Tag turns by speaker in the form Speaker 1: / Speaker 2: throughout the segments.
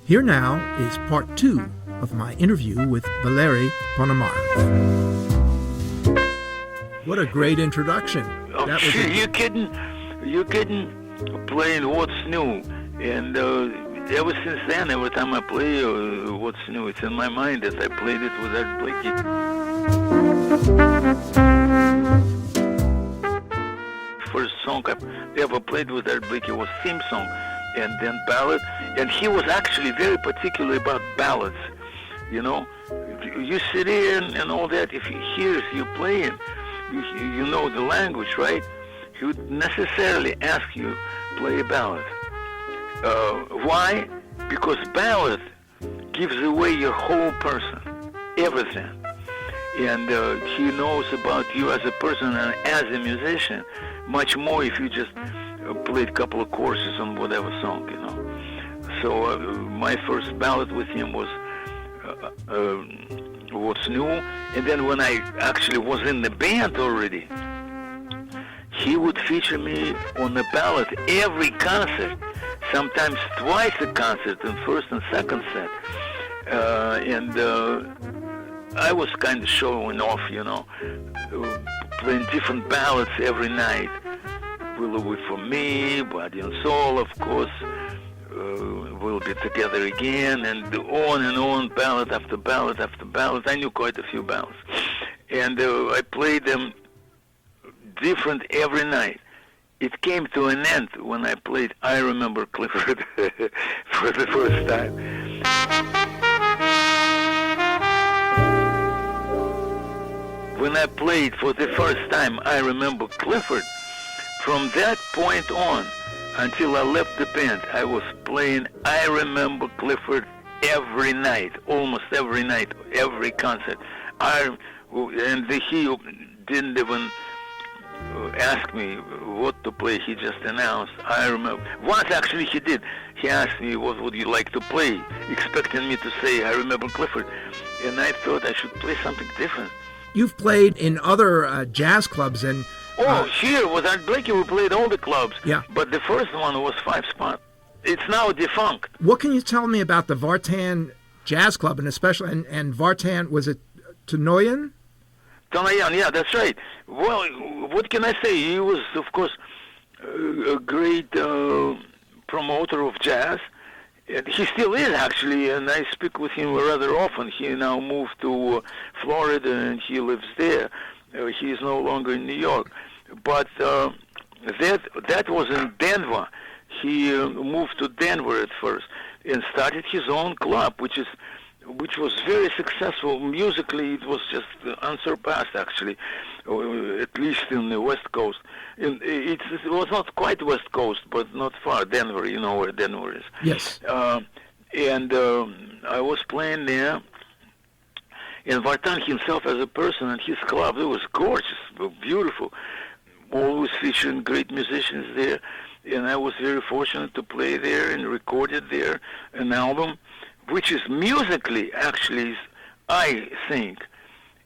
Speaker 1: Here now is part 2 of my interview with Valery Ponomarev. What a great introduction.
Speaker 2: Oh, sure, you kidding playing What's New. And ever since then, every time I play What's New, it's in my mind as I played it with that Blakey. First song I ever played with that Blakey was theme song, and then ballad. And he was actually very particular about ballads. You know, you sit in and all that. If he hears you playing, you know the language, right? He would necessarily ask you play a ballad. Why? Because ballad gives away your whole person, everything. And he knows about you as a person and as a musician much more if you just played a couple of choruses on whatever song, you know. So my first ballad with him was What's New. And then when I actually was in the band already, he would feature me on the ballad every concert, sometimes twice a concert, in first and second set. And I was kind of showing off, you know, playing different ballads every night. Will Wait For Me, Body and Soul, of course, We'll Be Together Again, and on, ballad after ballad after ballad. I knew quite a few ballads. And I played them different every night. It came to an end when I played I Remember Clifford for the first time. When I played for the first time I Remember Clifford, from that point on, until I left the band, I was playing I Remember Clifford every night, almost every night, every concert. And he didn't even ask me what to play. He just announced, I remember. Once actually he did. He asked me, what would you like to play? Expecting me to say, I Remember Clifford. And I thought I should play something different.
Speaker 1: You've played in other jazz clubs and...
Speaker 2: Here with Art Blakey, we played all the clubs.
Speaker 1: Yeah.
Speaker 2: But the first one was 5 Spot. It's now defunct.
Speaker 1: What can you tell me about the Vartan Jazz Club, and especially, and Vartan, was it Tonoyan?
Speaker 2: Tonoyan, yeah, that's right. Well, what can I say? He was, of course, a great promoter of jazz. And he still is, actually, and I speak with him rather often. He now moved to Florida, and he lives there. He is no longer in New York. But that was in Denver. He moved to Denver at first and started his own club, which was very successful. Musically, it was just unsurpassed, actually, at least in the West Coast. And it was not quite West Coast, but not far. Denver, you know where Denver is.
Speaker 1: Yes.
Speaker 2: And I was playing there. And Vartan himself as a person and his club, it was gorgeous, beautiful, always featuring great musicians there. And I was very fortunate to play there and recorded there an album, which is musically, actually, I think,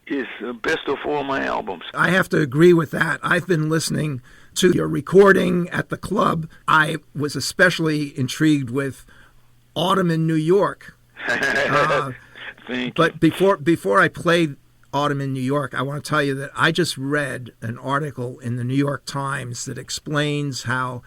Speaker 2: is the best of all my albums.
Speaker 1: I have to agree with that. I've been listening to your recording at the club. I was especially intrigued with Autumn in New York. But before I play Autumn in New York, I want to tell you that I just read an article in the New York Times that explains how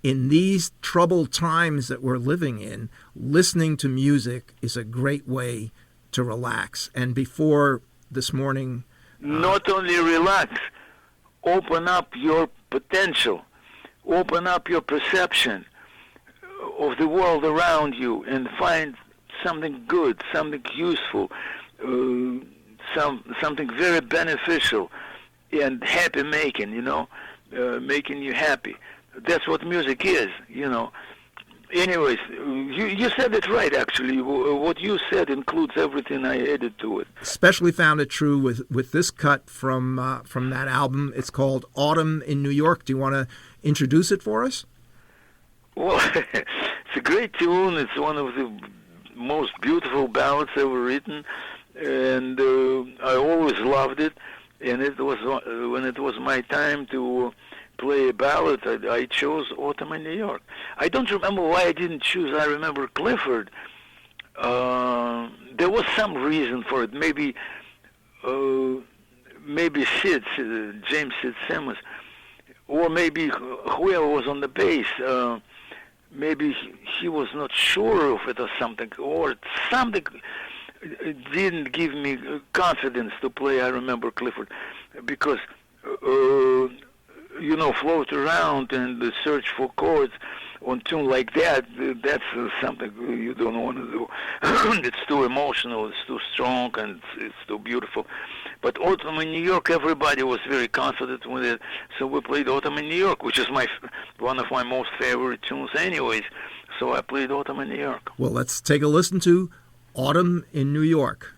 Speaker 1: in these troubled times that we're living in, listening to music is a great way to relax. And before this morning...
Speaker 2: Not only relax, open up your potential, open up your perception of the world around you and find something good, something useful, something very beneficial and happy-making, you know. making you happy. That's what music is, you know. Anyways, you said it right, actually. What you said includes everything I added to it.
Speaker 1: Especially found it true with this cut from that album. It's called Autumn in New York. Do you want to introduce it for us?
Speaker 2: Well, it's a great tune. It's one of the most beautiful ballads ever written, and I always loved it. And it was when it was my time to play a ballad, I chose Autumn in New York. I don't remember why I didn't choose. I remember Clifford. There was some reason for it. Maybe Sid, James Sid Simmons, or maybe whoever was on the bass. Maybe he was not sure of it or something didn't give me confidence to play. I remember Clifford, because float around and search for chords on tune like that, that's something you don't want to do. It's too emotional, it's too strong, and it's too beautiful. But Autumn in New York, everybody was very confident with it, so we played Autumn in New York, which is one of my most favorite tunes anyways. So I played Autumn in New York.
Speaker 1: Well, let's take a listen to Autumn in New York.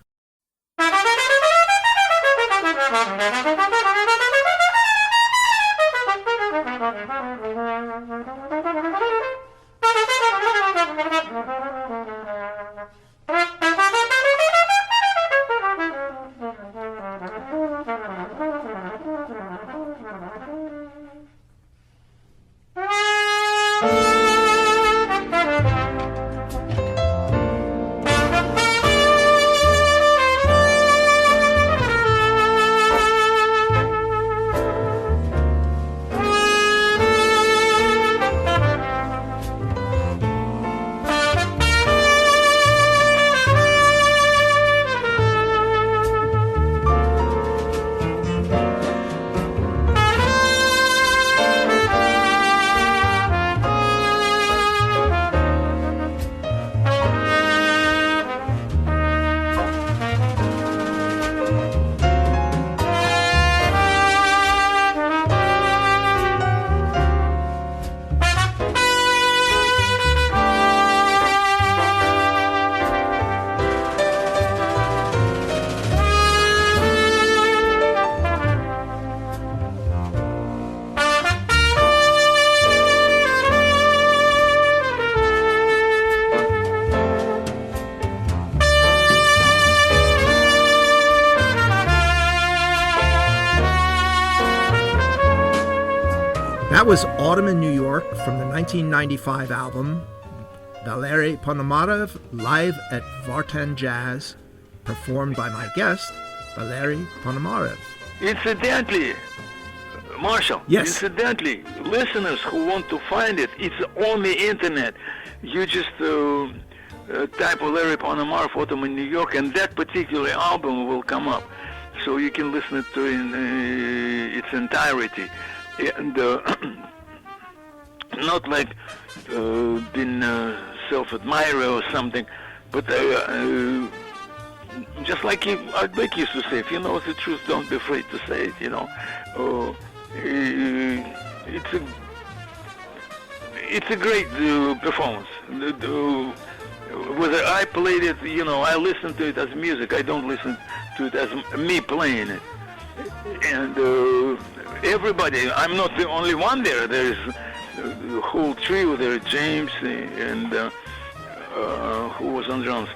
Speaker 1: That was Autumn in New York from the 1995 album Valery Ponomarev Live at Vartan Jazz, performed by my guest, Valery Ponomarev.
Speaker 2: Incidentally, Marshall,
Speaker 1: yes.
Speaker 2: Listeners who want to find it, it's on the internet. You just type Valery Ponomarev Autumn in New York, and that particular album will come up. So you can listen to it in its entirety. And not like being self-admirer or something, but just like Blakey used to say, if you know the truth, don't be afraid to say it, you know. It's a great performance. Whether I played it, you know, I listen to it as music. I don't listen to it as me playing it. And everybody, I'm not the only one there. There's the whole trio there, James and who was on drums.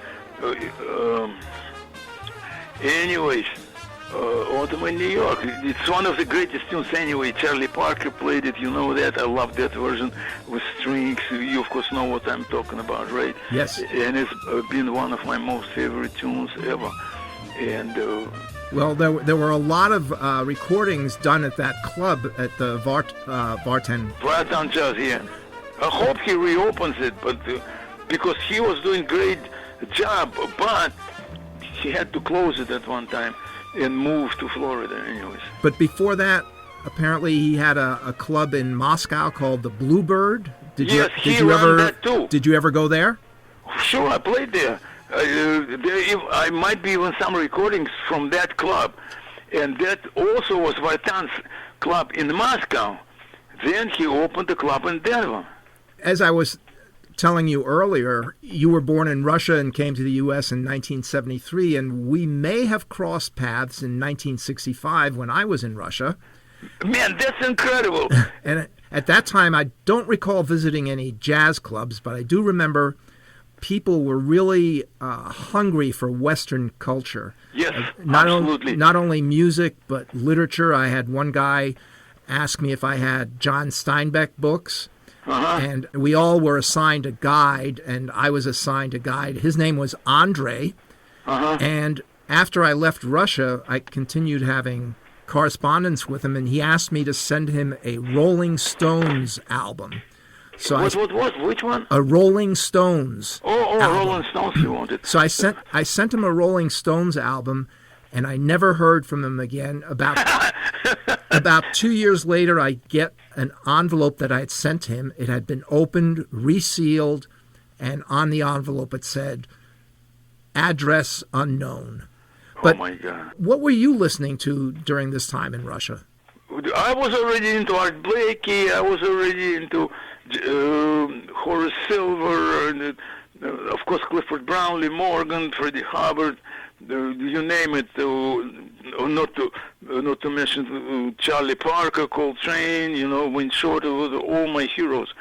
Speaker 2: Anyways, Autumn in New York, it's one of the greatest tunes anyway. Charlie Parker played it, you know that. I love that version with strings. You of course know what I'm talking about, right?
Speaker 1: Yes.
Speaker 2: And it's been one of my most favorite tunes ever. And
Speaker 1: well, there were a lot of recordings done at that club at the Vartan
Speaker 2: Jazz, yeah. I hope he reopens it, but because he was doing great job, but he had to close it at one time and move to Florida anyways.
Speaker 1: But before that, apparently he had a club in Moscow called the Bluebird. Did you ever
Speaker 2: that too.
Speaker 1: Did you ever go there?
Speaker 2: Sure, I played there. I might be even some recordings from that club, and that also was Vartan's club in Moscow. Then he opened a club in Denver.
Speaker 1: As I was telling you earlier, you were born in Russia and came to the U.S. in 1973, and we may have crossed paths in 1965 when I was in Russia.
Speaker 2: Man, that's incredible.
Speaker 1: And at that time, I don't recall visiting any jazz clubs, but I do remember people were really hungry for Western culture.
Speaker 2: Yes, absolutely.
Speaker 1: Not only music, but literature. I had one guy ask me if I had John Steinbeck books. And we all were assigned a guide, and I was assigned a guide. His name was Andre. And after I left Russia, I continued having correspondence with him, and he asked me to send him a Rolling Stones album. So
Speaker 2: Which one?
Speaker 1: A Rolling Stones.
Speaker 2: album. Rolling Stones you wanted.
Speaker 1: So I sent him a Rolling Stones album, and I never heard from him again. About 2 years later, I get an envelope that I had sent him. It had been opened, resealed, and on the envelope it said, address unknown. But
Speaker 2: oh my God.
Speaker 1: What were you listening to during this time in Russia?
Speaker 2: I was already into Art Blakey. I was already into Horace Silver, and of course Clifford Brown, Lee Morgan, Freddie Hubbard, you name it. Not to mention Charlie Parker, Coltrane, Wayne Shorter, all my heroes.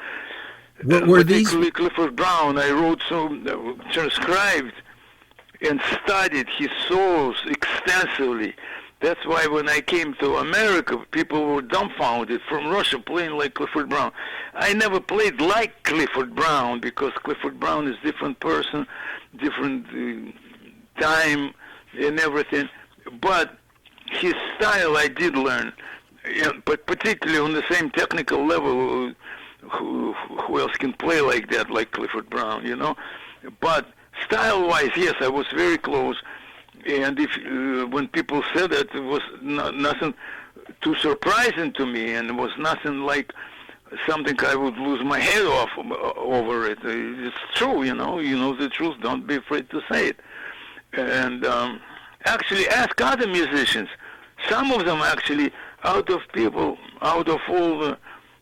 Speaker 1: Were these?
Speaker 2: Clifford Brown, I wrote transcribed and studied his solos extensively. That's why when I came to America, people were dumbfounded from Russia playing like Clifford Brown. I never played like Clifford Brown because Clifford Brown is a different person, different time and everything. But his style I did learn, but particularly on the same technical level, who else can play like that, like Clifford Brown, But style-wise, yes, I was very close. And when people said that, it was nothing too surprising to me, and it was nothing like something I would lose my head off over it. It's true, you know the truth. Don't be afraid to say it. And actually, ask other musicians. Some of them actually, out of all the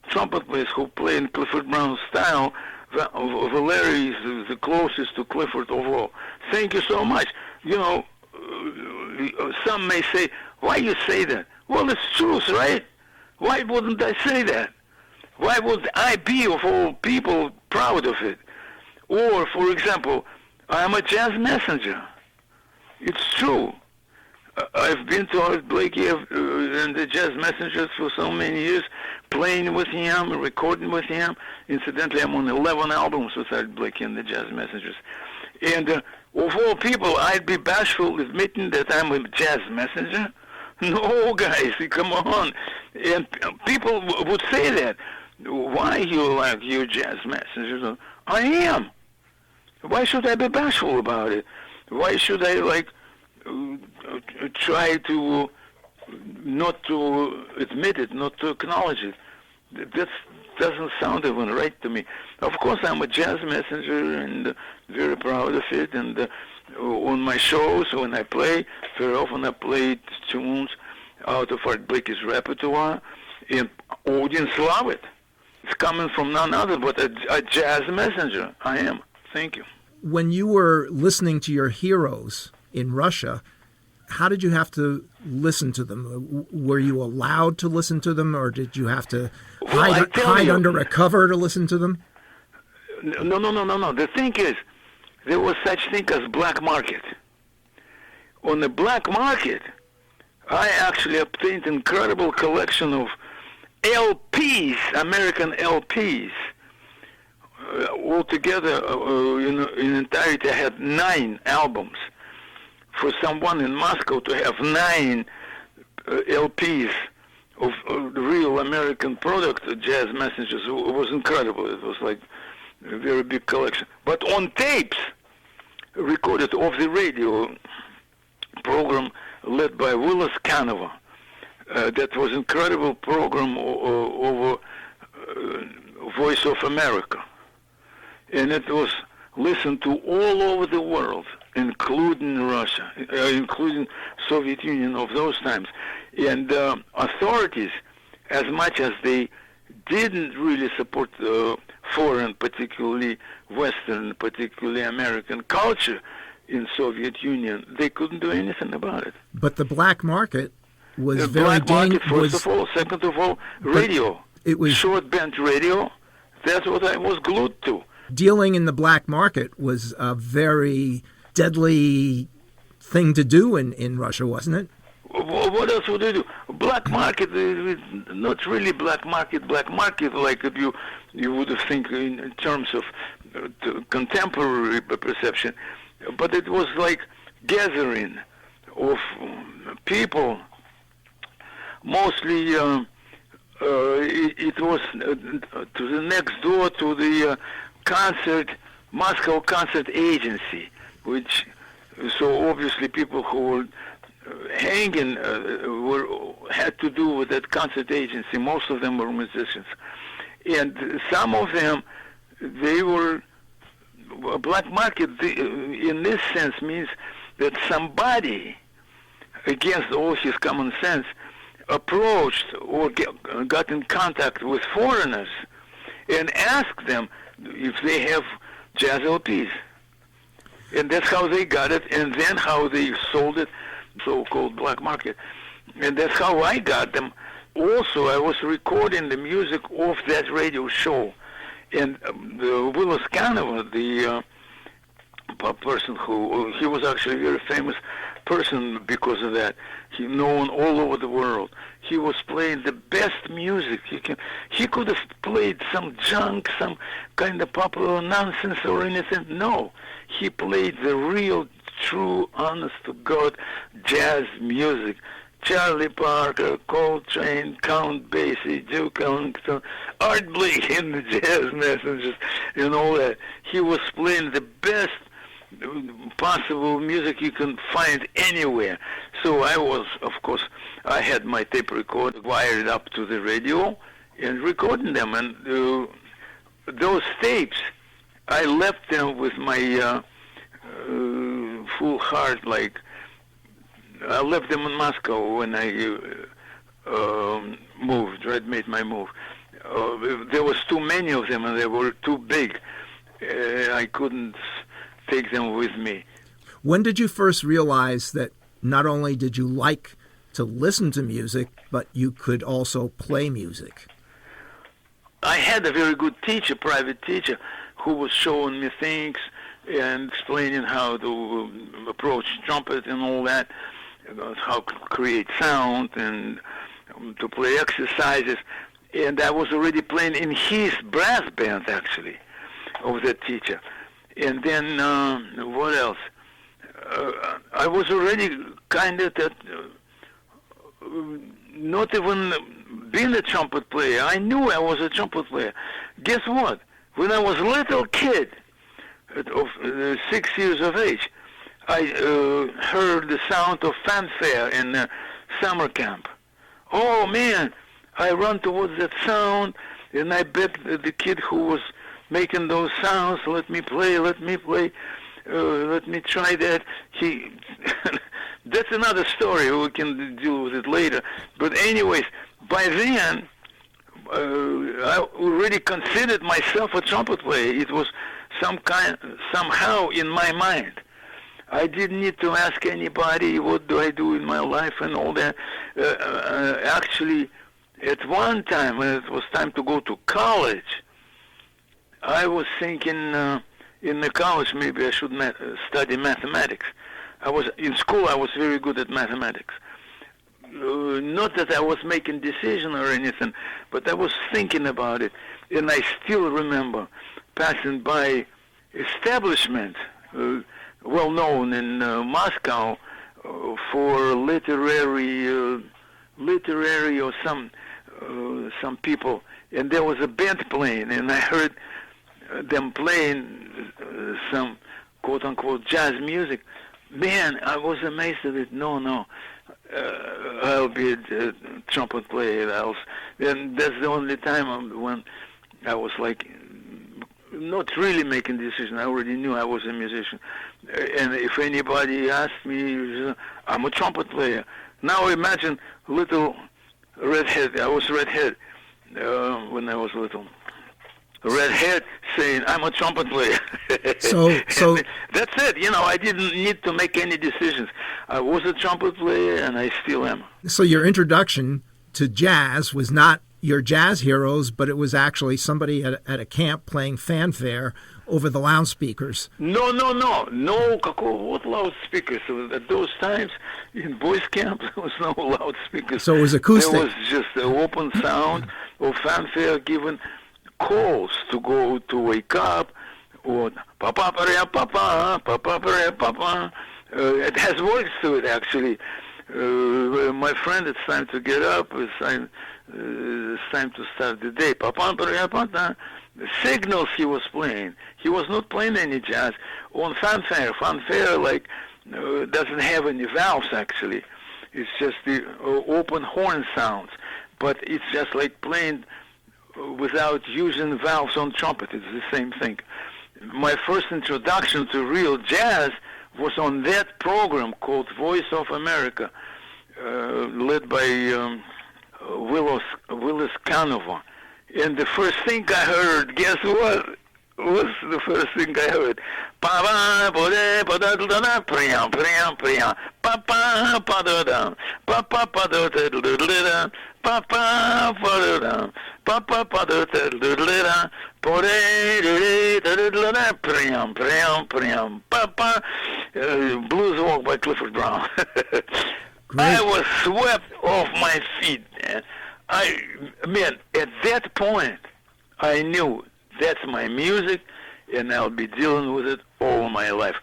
Speaker 2: trumpet players who play in Clifford Brown's style, Valery is the closest to Clifford overall. Thank you so much. Some may say, why you say that? Well, it's truth, right? Why wouldn't I say that? Why would I be, of all people, proud of it? Or, for example, I'm a jazz messenger. It's true. I've been to Art Blakey and the Jazz Messengers for so many years, playing with him, recording with him. Incidentally, I'm on 11 albums with Art Blakey and the Jazz Messengers. And of all people, I'd be bashful admitting that I'm a jazz messenger. No, guys, come on. And people would say that. Why you like your jazz messenger? I am. Why should I be bashful about it? Why should I try to not to admit it, not to acknowledge it? That doesn't sound even right to me. Of course, I'm a jazz messenger and very proud of it. And on my shows, when I play, very often I play tunes out of Art Blakey's repertoire, and audience love it. It's coming from none other but a jazz messenger. I am. Thank you.
Speaker 1: When you were listening to your heroes in Russia, how did you have to listen to them? Were you allowed to listen to them, or did you have to hide under a cover to listen to them?
Speaker 2: No. The thing is, there was such thing as black market. On the black market, I actually obtained an incredible collection of LPs, American LPs. Altogether, in entirety, I had 9 albums. For someone in Moscow to have 9 LPs of real American product, Jazz Messengers, was incredible. It was like a very big collection. But on tapes, recorded off the radio program led by Willis Canova. That was incredible program over Voice of America. And it was listened to all over the world, including Russia, including Soviet Union of those times. And authorities, as much as they didn't really support foreign, particularly Western, particularly American culture in Soviet Union, they couldn't do anything about it.
Speaker 1: But the black market was
Speaker 2: The
Speaker 1: very
Speaker 2: black market,
Speaker 1: dangerous.
Speaker 2: first of all. Second of all, radio.
Speaker 1: It was
Speaker 2: Short band radio. That's what I was glued to.
Speaker 1: dealing in the black market was a very deadly thing to do in Russia, wasn't it?
Speaker 2: What else would they do? Black market is not really black market like you would think in terms of contemporary perception, but it was like gathering of people. Mostly, it was to the next door to the Moscow concert agency, which so obviously people who were hanging had to do with that concert agency. Most of them were musicians, and some of them they were black market. In this sense, means that somebody, against all his common sense, approached or got in contact with foreigners and asked them if they have jazz LPs. And that's how they got it, and then how they sold it, so-called black market. And that's how I got them. Also, I was recording the music of that radio show. And Willis Canova, the person who, he was actually a very famous person because of that. He known all over the world. He was playing the best music. He could have played some junk, some kind of popular nonsense or anything. No, he played the real, true, honest-to-God jazz music. Charlie Parker, Coltrane, Count Basie, Duke Ellington, Art Blakey and the Jazz Messengers, and all that. He was playing the best possible music you can find anywhere. So I was, of course, I had my tape recorder wired up to the radio and recording them. And those tapes, I left them with my full heart, like, I left them in Moscow when I moved, right, made my move. There was too many of them and they were too big. I couldn't take them with me.
Speaker 1: When did you first realize that not only did you like to listen to music, but you could also play music?
Speaker 2: I had a very good teacher, private teacher, who was showing me things and explaining how to approach trumpet and all that, how to create sound and to play exercises. And I was already playing in his brass band, actually, of that teacher. And then, what else? I was already kind of not even being a trumpet player. I knew I was a trumpet player. Guess what? When I was a little kid, of 6 years of age, I heard the sound of fanfare in summer camp. Oh, man, I ran towards that sound, and I bet the kid who was making those sounds, let me play, let me try that. That's another story. We can deal with it later. But anyways, by then, I already considered myself a trumpet player. It was somehow in my mind. I didn't need to ask anybody, what do I do in my life and all that. Actually, at one time, when it was time to go to college, I was thinking in the college maybe I should study mathematics. In school I was very good at mathematics. Not that I was making decision or anything, but I was thinking about it. And I still remember passing by establishment, well known in Moscow for literary or some people, and there was a band playing, and I heard them playing some quote-unquote jazz music. Man, I was amazed at it. No, I'll be a trumpet player. And that's the only time when I was like, not really making decisions. I already knew I was a musician. And if anybody asked me, I'm a trumpet player. Now imagine little redhead. I was redhead. when I was little. Red head saying, "I'm a trumpet player."
Speaker 1: So
Speaker 2: that's it. I didn't need to make any decisions. I was a trumpet player, and I still am.
Speaker 1: So your introduction to jazz was not your jazz heroes, but it was actually somebody at a camp playing fanfare over the loudspeakers.
Speaker 2: No, what loudspeakers? At those times, in boys' camp, there was no loudspeakers.
Speaker 1: So it was acoustic.
Speaker 2: There was just an open sound of fanfare given calls to go to wake up, or papa, papa, papa, papa. It has words to it, actually. My friend, it's time to get up. It's time to start the day. Papa, papa. The signals he was playing. He was not playing any jazz on fanfare. Fanfare doesn't have any valves, actually. It's just the open horn sounds. But it's just like playing without using valves on trumpet. It's the same thing. My first introduction to real jazz was on that program called Voice of America, led by Willis Canova. And the first thing I heard, guess what? Was the first thing I heard. Blues Walk by Clifford Brown. I was swept off my feet, man. At that point, I knew that's my music, and I'll be dealing with it all my life.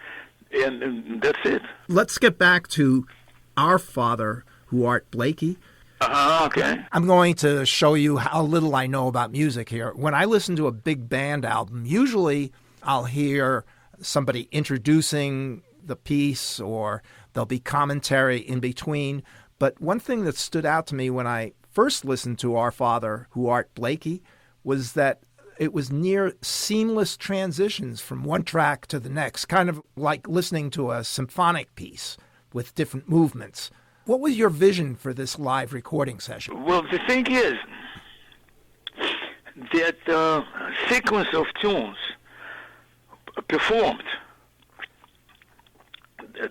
Speaker 2: And that's it.
Speaker 1: Let's get back to Our Father, Who Art Blakey.
Speaker 2: Okay.
Speaker 1: I'm going to show you how little I know about music here. When I listen to a big band album, usually I'll hear somebody introducing the piece, or there'll be commentary in between. But one thing that stood out to me when I first listened to Our Father, Who Art Blakey, was that it was near seamless transitions from one track to the next, kind of like listening to a symphonic piece with different movements. What was your vision for this live recording session?
Speaker 2: Well, the thing is that sequence of tunes performed,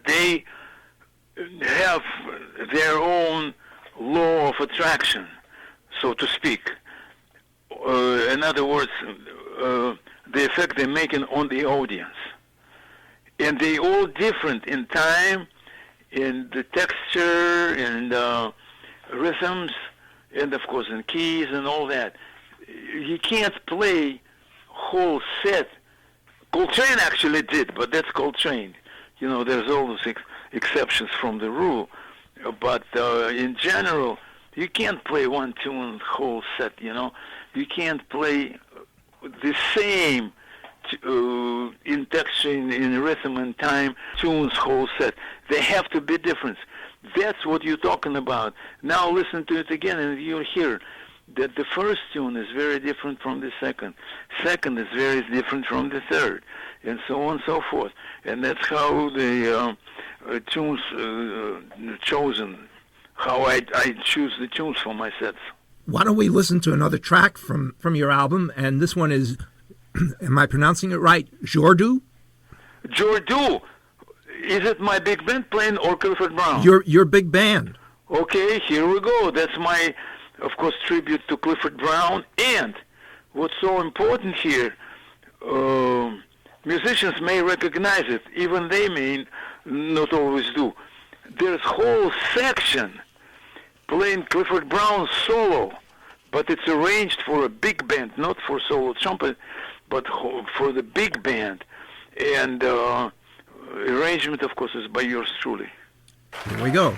Speaker 2: they have their own law of attraction, so to speak. In other words, the effect they're making on the audience. And they all different in time, in the texture, and rhythms, and of course in keys and all that. You can't play whole set. Coltrane actually did, but that's Coltrane. There's always exceptions from the rule. But in general, you can't play one tune whole set, You can't play the same in texture, in rhythm and time, tunes whole set. They have to be different. That's what you're talking about. Now listen to it again and you'll hear that the first tune is very different from the second. Second is very different from the third, and so on and so forth. And that's how the tunes chosen, how I choose the tunes for my sets.
Speaker 1: Why don't we listen to another track from your album? And this one is, am I pronouncing it right, Jordu?
Speaker 2: Jordu. Is it my big band playing or Clifford Brown?
Speaker 1: Your big band.
Speaker 2: Okay, here we go. That's my, of course, tribute to Clifford Brown. And what's so important here, musicians may recognize it, even they may not always do. There's whole section playing Clifford Brown's solo, but it's arranged for a big band, not for solo trumpet, but for the big band. And arrangement, of course, is by yours truly.
Speaker 1: Here we go.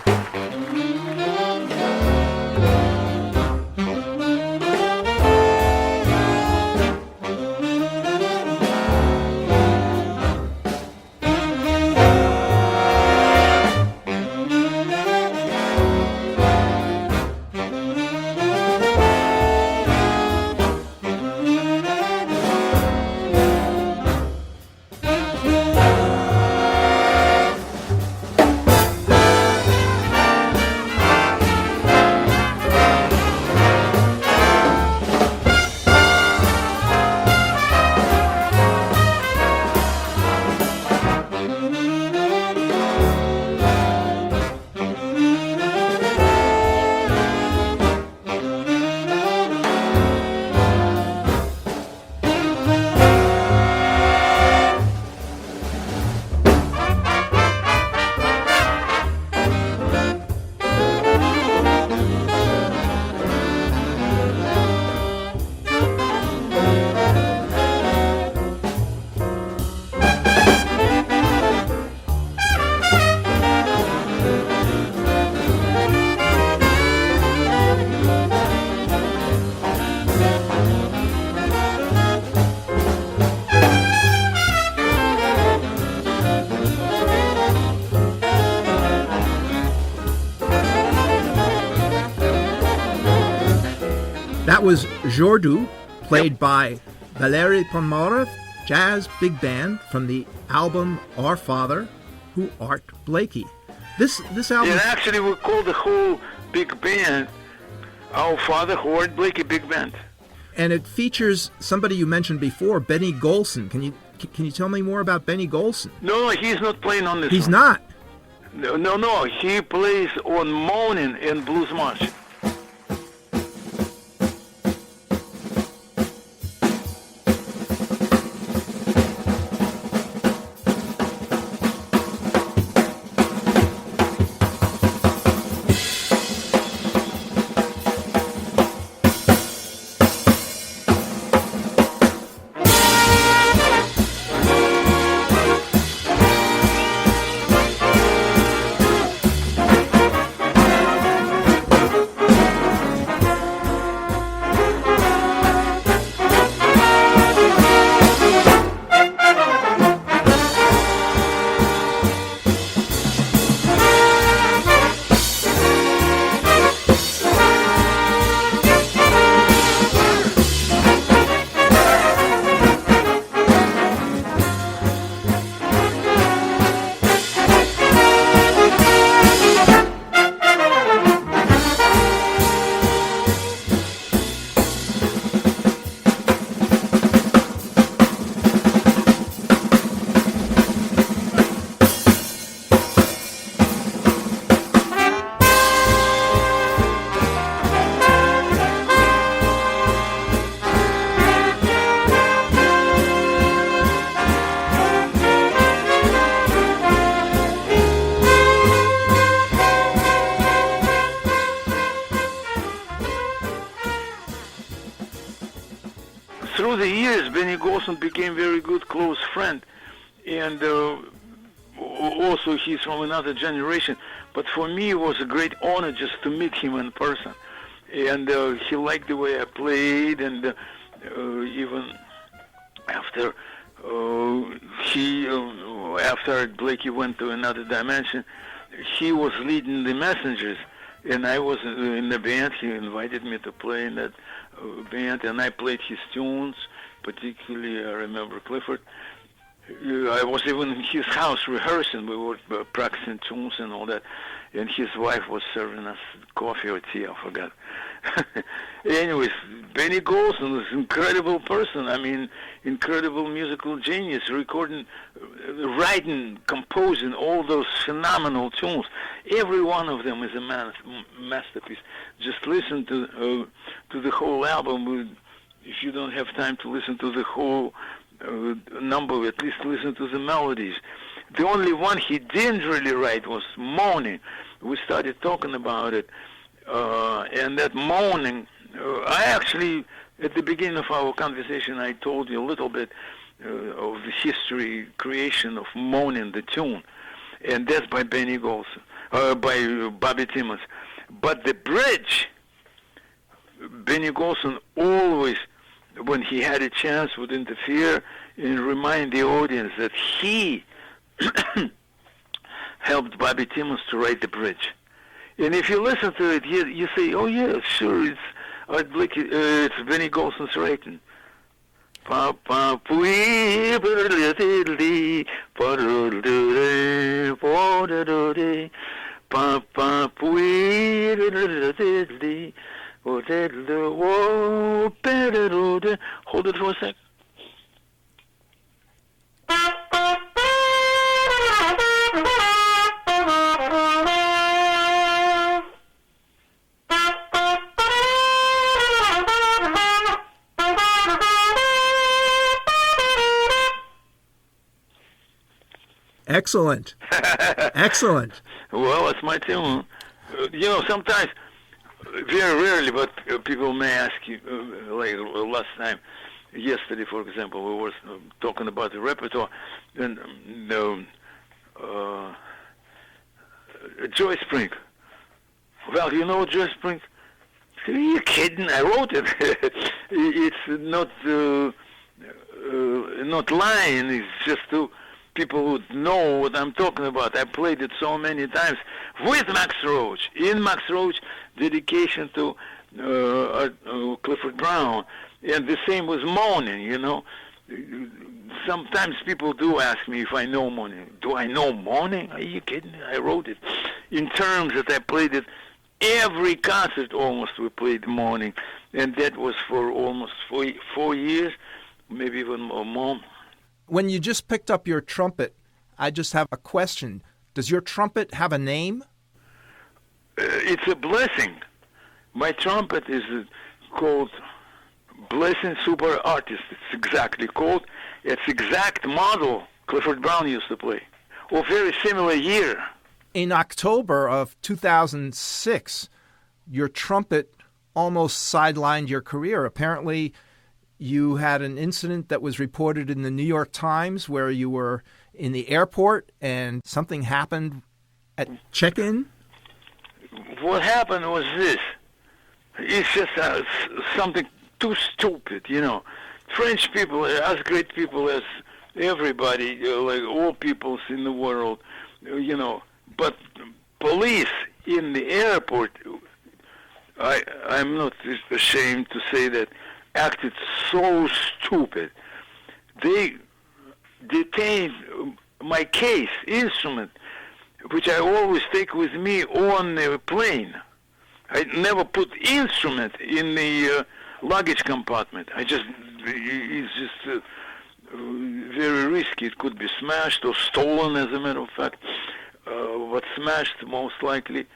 Speaker 1: was Jordu, played by Valery Ponomarev, jazz big band from the album Our Father, Who Art Blakey. This album...
Speaker 2: Yeah, actually we call the whole big band Our Father, Who Art Blakey Big Band.
Speaker 1: And it features somebody you mentioned before, Benny Golson. Can you tell me more about Benny Golson?
Speaker 2: No, he's not playing on this
Speaker 1: He's
Speaker 2: one.
Speaker 1: not?
Speaker 2: No, he plays on Moaning and Blues March. Through the years, Benny Golson became very good close friend, and also he's from another generation. But for me, it was a great honor just to meet him in person, and he liked the way I played, and even after after Blakey went to another dimension, he was leading the Messengers, and I was in the band. He invited me to play in that band, and I played his tunes. Particularly, I remember Clifford. I was even in his house rehearsing. We were practicing tunes and all that, and his wife was serving us coffee or tea. I forgot. Anyways, Benny Golson was an incredible person. I mean, incredible musical genius, recording, writing, composing all those phenomenal tunes. Every one of them is a masterpiece. Just listen to the whole album. If you don't have time to listen to the whole number, at least listen to the melodies. The only one he didn't really write was Moaning. We started talking about it, and that Moaning, I actually, at the beginning of our conversation, I told you a little bit of the history, creation of Moaning, the tune, and that's by Benny Golson, by Bobby Timmons. But the bridge, Benny Golson always, when he had a chance, would interfere and remind the audience that he helped Bobby Timmons to write the bridge. And if you listen to it, you say, oh yeah, sure, it's Art Blakey, it's Benny Golson's writing. Hold it for a sec.
Speaker 1: Excellent. Excellent.
Speaker 2: Well, it's my tune. Sometimes, very rarely, but people may ask you, like last time, yesterday, for example, we were talking about the repertoire, and Joy Spring. Well, you know Joy Spring? Are you kidding? I wrote it. It's not lying. It's just to people who know what I'm talking about. I played it so many times with Max Roach. In Max Roach, dedication to Clifford Brown, and the same was moaning. Sometimes people do ask me if I know moaning. Do I know moaning? Are you kidding? I wrote it in terms that I played it every concert almost. We played moaning, and that was for almost 4 years, maybe even more.
Speaker 1: When you just picked up your trumpet, I just have a question. Does your trumpet have a name?
Speaker 2: It's a blessing. My trumpet is called Blessing Super Artist. It's exactly called. It's exact model Clifford Brown used to play. Or very similar year.
Speaker 1: In October of 2006, your trumpet almost sidelined your career. Apparently, you had an incident that was reported in the New York Times where you were in the airport and something happened at check-in.
Speaker 2: What happened was this. It's just something too stupid, French people, as great people as everybody, like all peoples in the world, But police in the airport, I'm not ashamed to say that, acted so stupid. They detained my case, instrument, which I always take with me on the plane. I never put instrument in the luggage compartment. It's just very risky. It could be smashed or stolen, as a matter of fact, but smashed most likely.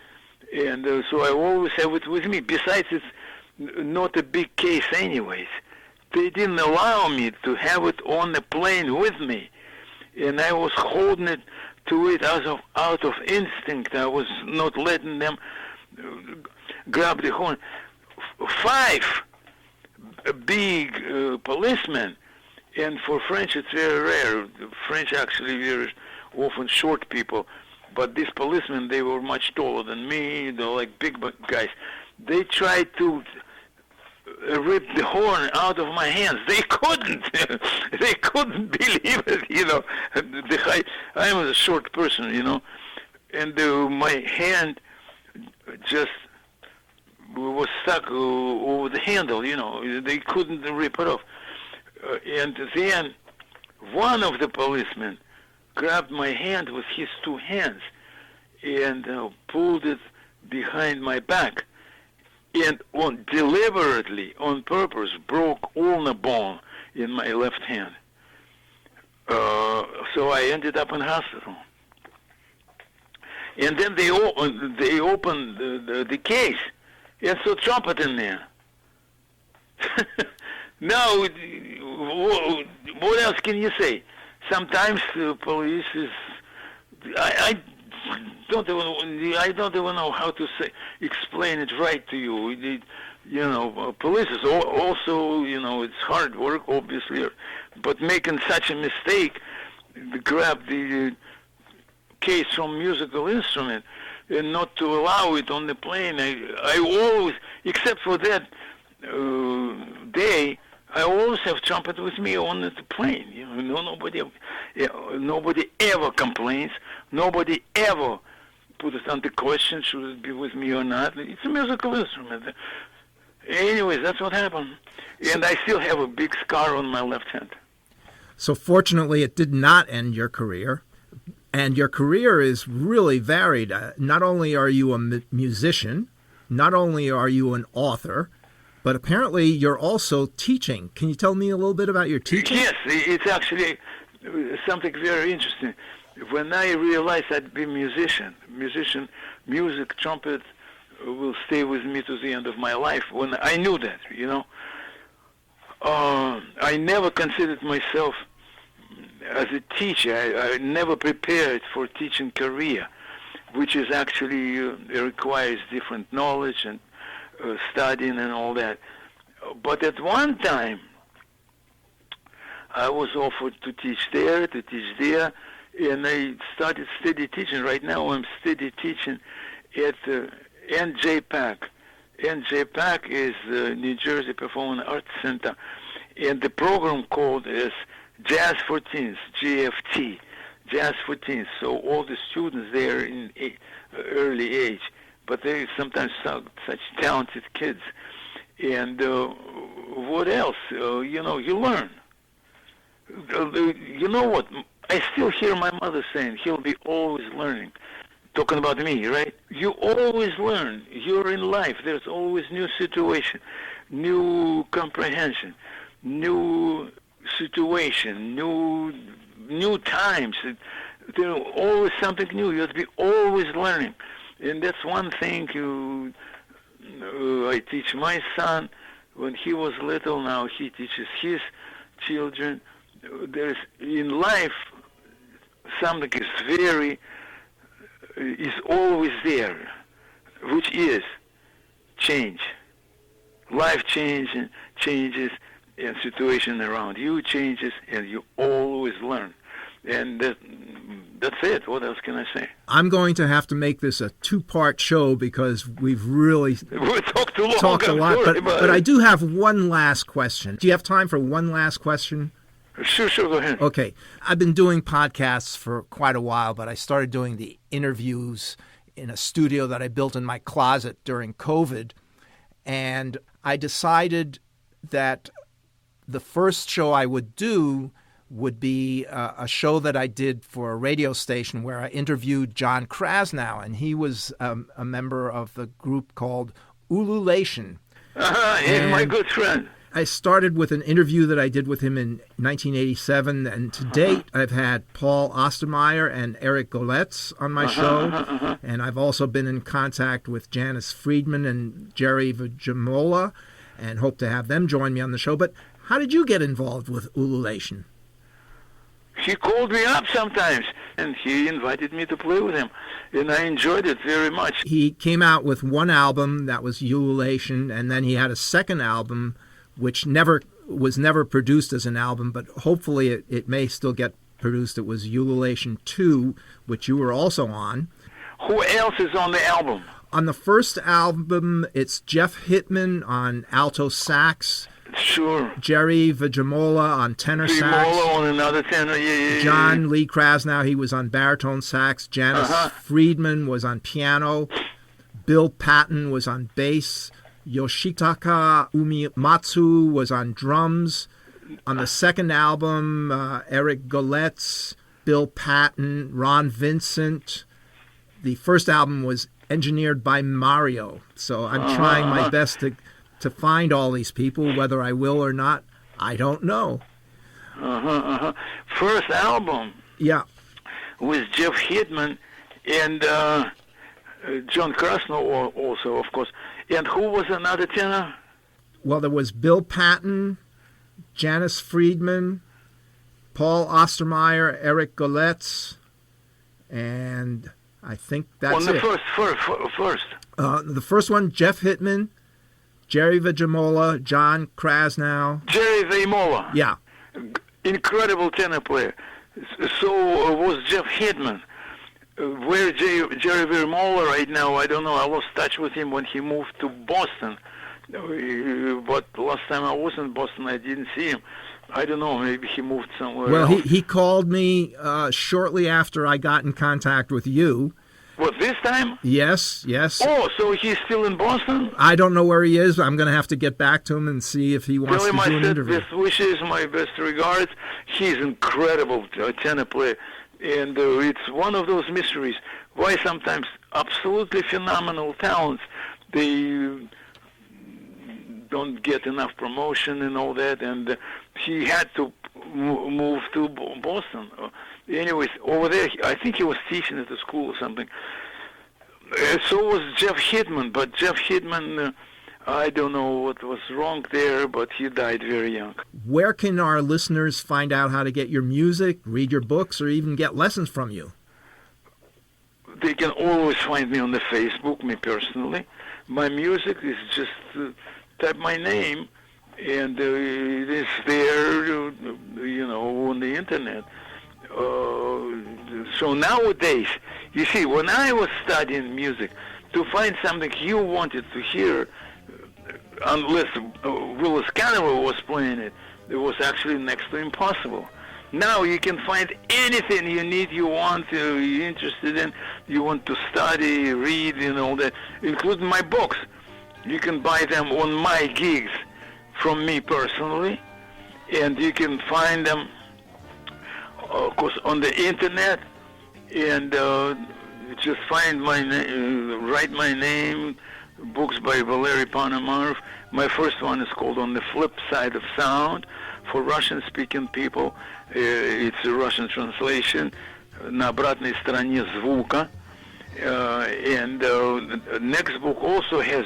Speaker 2: And so I always have it with me. Besides, it's not a big case anyways. They didn't allow me to have it on the plane with me. And I was holding it to it out of instinct. I was not letting them grab the horn. 5 big policemen, and for French it's very rare. French actually very often short people, but these policemen, they were much taller than me. They're like big guys. They tried to rip the horn out of my hands. They couldn't. They couldn't believe it. I was a short person, and my hand just was stuck over the handle. They couldn't rip it off. And then one of the policemen grabbed my hand with his 2 hands and pulled it behind my back, and deliberately, on purpose, broke all the bone in my left hand. So I ended up in hospital. And then they opened the case, and saw trumpet in there. Now, what else can you say? Sometimes the police is. I don't even know how to explain it right to you. Police is also, it's hard work, obviously, but making such a mistake, grab the case from musical instrument and not to allow it on the plane. I always, except for that day, I always have trumpet with me on the plane. Nobody ever complains. Nobody ever puts it under question, should it be with me or not. It's a musical instrument. Anyways, that's what happened. And I still have a big scar on my left hand.
Speaker 1: So fortunately, it did not end your career. And your career is really varied. Not only are you a musician, not only are you an author, but apparently you're also teaching. Can you tell me a little bit about your teaching?
Speaker 2: Yes, it's actually something very interesting. When I realized I'd be a musician, music, trumpet will stay with me to the end of my life. When I knew that, I never considered myself as a teacher. I never prepared for teaching career, which is actually requires different knowledge and studying and all that. But at one time, I was offered to teach there, and I started steady teaching. Right now, I'm steady teaching at NJPAC. NJPAC is the New Jersey Performing Arts Center, and the program called is Jazz for Teens, GFT, Jazz for Teens. So all the students there in early age, but they sometimes such talented kids. And what else? You learn. You know what? I still hear my mother saying, he'll be always learning. Talking about me, right? You always learn. You're in life. There's always new situation, new comprehension, new situation, new times. There's always something new. You have to be always learning. And that's one thing I teach my son. When he was little, now he teaches his children. There's in life something is always there, which is change. Life changes, and situation around you changes, and you always learn. And that's it. What else can I say?
Speaker 1: I'm going to have to make this a two-part show because we've really
Speaker 2: talked too long.
Speaker 1: Talked a lot. But I do have one last question. Do you have time for one last question?
Speaker 2: Sure, go ahead.
Speaker 1: Okay. I've been doing podcasts for quite a while, but I started doing the interviews in a studio that I built in my closet during COVID. And I decided that the first show I would do would be a show that I did for a radio station where I interviewed John Krasnow, and he was a member of the group called Ululation.
Speaker 2: He's my good friend.
Speaker 1: I started with an interview that I did with him in 1987, and to date I've had Paul Ostermeyer and Eric Goletz on my show, and I've also been in contact with Janice Friedman and Jerry Vajamola, and hope to have them join me on the show. But how did you get involved with Ululation?
Speaker 2: He called me up sometimes, and he invited me to play with him, and I enjoyed it very much.
Speaker 1: He came out with one album, that was Ululation, and then he had a second album, which was never produced as an album, but hopefully it may still get produced. It was Ululation 2, which you were also on.
Speaker 2: Who else is on the album?
Speaker 1: On the first album, it's Jeff Hittman on alto sax.
Speaker 2: Sure.
Speaker 1: Jerry Vajamola on tenor sax.
Speaker 2: Vajamola on another tenor, yeah.
Speaker 1: John Lee Krasnow, he was on baritone sax. Janice Friedman was on piano. Bill Patton was on bass. Yoshitaka Uematsu was on drums. On the second album, Eric Goletz, Bill Patton, Ron Vincent. The first album was engineered by Mario. So I'm trying my best to find all these people. Whether I will or not, I don't know.
Speaker 2: First album.
Speaker 1: Yeah.
Speaker 2: With Jeff Hittman and John Krasnow also, of course. And who was another tenor?
Speaker 1: Well, there was Bill Patton, Janice Friedman, Paul Ostermeyer, Eric Goletz, and I think that's it.
Speaker 2: On the first.
Speaker 1: The first one, Jeff Hittman, Jerry Vajamola, John Krasnow.
Speaker 2: Jerry Vajamola.
Speaker 1: Yeah.
Speaker 2: Incredible tenor player. So was Jeff Hittman. Where Jerry Vajamola right now, I don't know. I lost touch with him when he moved to Boston. But last time I was in Boston, I didn't see him. I don't know. Maybe he moved somewhere else.
Speaker 1: Well, he called me shortly after I got in contact with you.
Speaker 2: What, this time?
Speaker 1: Yes.
Speaker 2: Oh, so he's still in Boston?
Speaker 1: I don't know where he is. I'm going to have to get back to him and see if he wants to do an interview.
Speaker 2: Best wishes, my best regards. He's an incredible tenor player. And it's one of those mysteries why sometimes absolutely phenomenal talents, they don't get enough promotion and all that. And he had to move to Boston. Anyways, over there, I think he was teaching at a school or something. So was Jeff Hittman, but Jeff Hittman, I don't know what was wrong there, but he died very young.
Speaker 1: Where can our listeners find out how to get your music, read your books, or even get lessons from you?
Speaker 2: They can always find me on the Facebook, me personally. My music is just type my name, and it is there, on the internet. So nowadays, you see, when I was studying music, to find something you wanted to hear, unless Willis Cannavale was playing it, it was actually next to impossible. Now you can find anything you need, you're interested in, you want to study, read, and all that, including my books. You can buy them on my gigs from me personally, and you can find them, of course, on the internet, and just find my name, write my name, books by Valery Ponomarev. My first one is called On the Flip Side of Sound for Russian-speaking people. It's a Russian translation, на обратной стороне звука. And next book also has,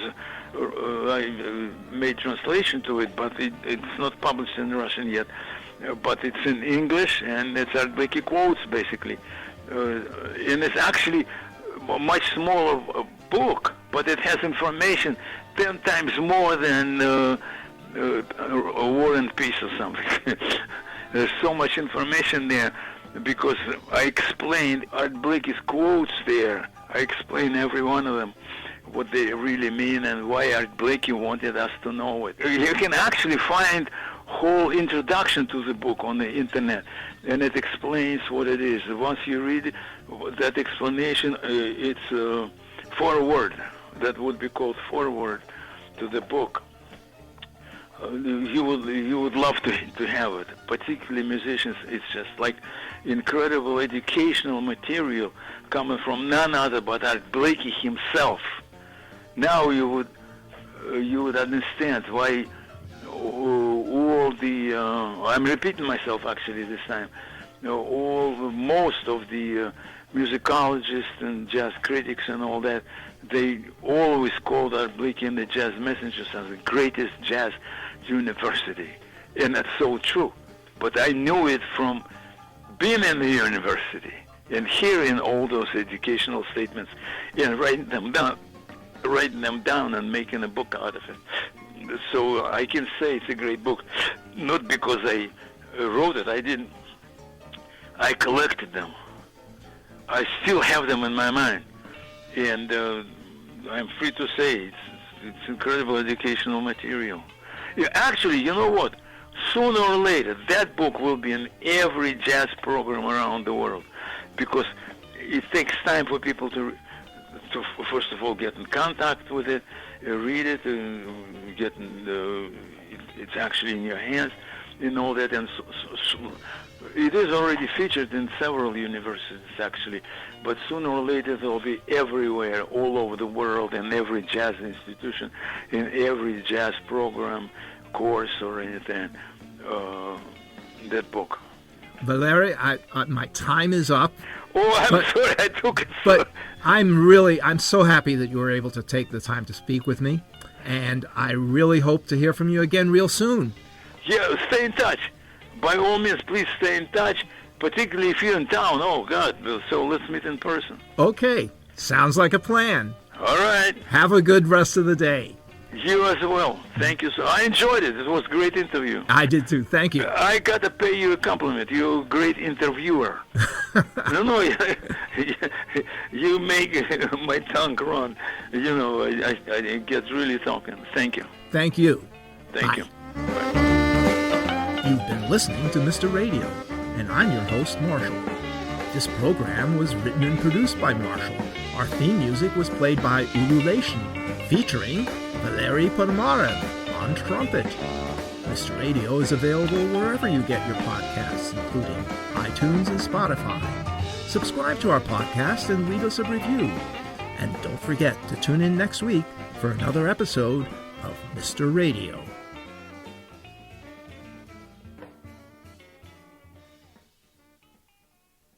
Speaker 2: I made translation to it, but it's not published in Russian yet. But it's in English, and it's Art Blakey quotes, basically. And it's actually a much smaller book, but it has information 10 times more than a War and Peace or something. There's so much information there because I explained Art Blakey's quotes there. I explain every one of them, what they really mean and why Art Blakey wanted us to know it. You can actually find whole introduction to the book on the internet, and it explains what it is. Once you read it, that explanation, it's foreword. That would be called foreword to the book. You would love to have it, particularly musicians. It's just like incredible educational material coming from none other but Art Blakey himself. Now you would understand why all the I'm repeating myself actually this time. Most of the musicologists and jazz critics and all that, they always called Art Blakey and the Jazz Messengers as the greatest jazz university, and that's so true. But I knew it from being in the university and hearing all those educational statements and writing them down and making a book out of it. So I can say it's a great book, not because I wrote it. I didn't. I collected them. I still have them in my mind, and I'm free to say it's incredible educational material. Yeah, actually, you know what? Sooner or later, that book will be in every jazz program around the world, because it takes time for people to first of all get in contact with it, read it, it's actually in your hands, and all that. And so it is already featured in several universities, actually, but sooner or later they'll be everywhere, all over the world, in every jazz institution, in every jazz program, course, or anything. That book.
Speaker 1: Valery, my time is up.
Speaker 2: Oh, I'm sorry I took it.
Speaker 1: But I'm so happy that you were able to take the time to speak with me, and I really hope to hear from you again real soon.
Speaker 2: Yeah, stay in touch. By all means, please stay in touch, particularly if you're in town. Oh, God, so let's meet in person.
Speaker 1: Okay, sounds like a plan.
Speaker 2: All right.
Speaker 1: Have a good rest of the day.
Speaker 2: You as well. Thank you. I enjoyed it. It was a great interview.
Speaker 1: I did too. Thank you.
Speaker 2: I got to pay you a compliment. You're a great interviewer. No, you make my tongue run. You know, I get really talking. Thank you.
Speaker 1: Thank you.
Speaker 2: Thank you.
Speaker 1: Bye. You've been listening to Mr. Radio, and I'm your host, Marshall. This program was written and produced by Marshall. Our theme music was played by Ululation, featuring Valery Ponomarev on trumpet. Mr. Radio is available wherever you get your podcasts, including iTunes and Spotify. Subscribe to our podcast and leave us a review. And don't forget to tune in next week for another episode of Mr. Radio.